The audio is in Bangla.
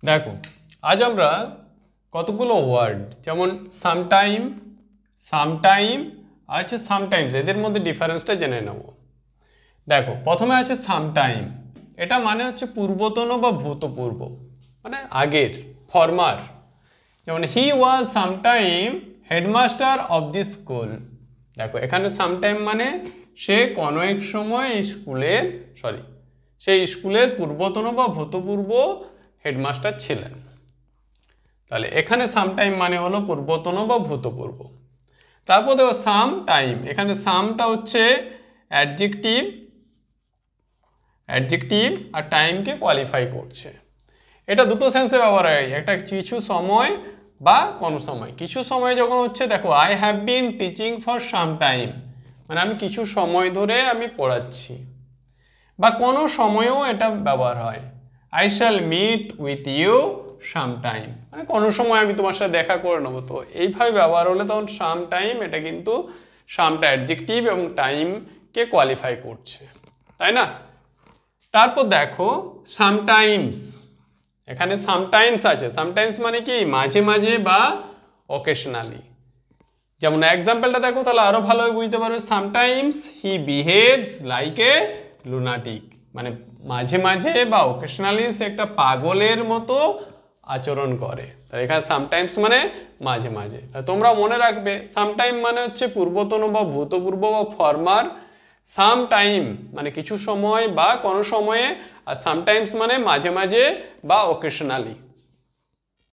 দেখো আজ আমরা কতগুলো ওয়ার্ড যেমন সামটাইম সামটাইম আর হচ্ছে সামটাইমস এদের মধ্যে ডিফারেন্সটা জেনে নেব। দেখো প্রথমে আছে সামটাইম, এটা মানে হচ্ছে পূর্বতন বা ভূতপূর্ব, মানে আগের, ফরমার। যেমন he was sometime headmaster of the school. দেখো এখানে সামটাইম মানে সে কোনো এক সময় স্কুলের সেই স্কুলের পূর্বতন বা ভূতপূর্ব হেডমাস্টার ছিলেন। তাহলে এখানে সামটাইম মানে হলো পূর্বতন বা ভূতপূর্ব। তারপর দেখো সাম টাইম, এখানে সামটা হচ্ছে অ্যাডজেক্টিভ আর টাইমকে কোয়ালিফাই করছে। এটা দুটো সেন্সে ব্যবহার হয়, একটা কিছু সময় বা কোনো সময়। কিছু সময় যখন হচ্ছে দেখো I have been teaching for some time, মানে আমি কিছু সময় ধরে আমি পড়াচ্ছি। বা কোনো সময়ও এটা ব্যবহার হয়, I shall meet with you some time, মানে কোনো সময় আমি তোমার সাথে দেখা করে নেবো। তো এইভাবে ব্যবহার হলে তখন সাম টাইম, এটা কিন্তু সামটা অ্যাডজেক্টিভ এবং টাইমকে কোয়ালিফাই করছে, তাই না? তারপর দেখো সামটাইমস, এখানে সামটাইমস আছে। সামটাইমস মানে কি মাঝে মাঝে বা অকেশনালি। যেমন এক্সাম্পলটা দেখো তাহলে আরো ভালোভাবে বুঝতে পারবে। Sometimes he behaves like a lunatic, মানে মাঝে মাঝে বা অকেশনালি সে একটা পাগলের মতো আচরণ করে। তাহলে এখানে সামটাইমস মানে মাঝে মাঝে। তোমরা মনে রাখবে সামটাইম মানে হচ্ছে পূর্বতন বা ভূতপূর্ব বা ফরমার, সাম টাইম মানে কিছু সময় বা কোনো সময়ে, আর সামটাইমস মানে মাঝে মাঝে বা অকেশনালি।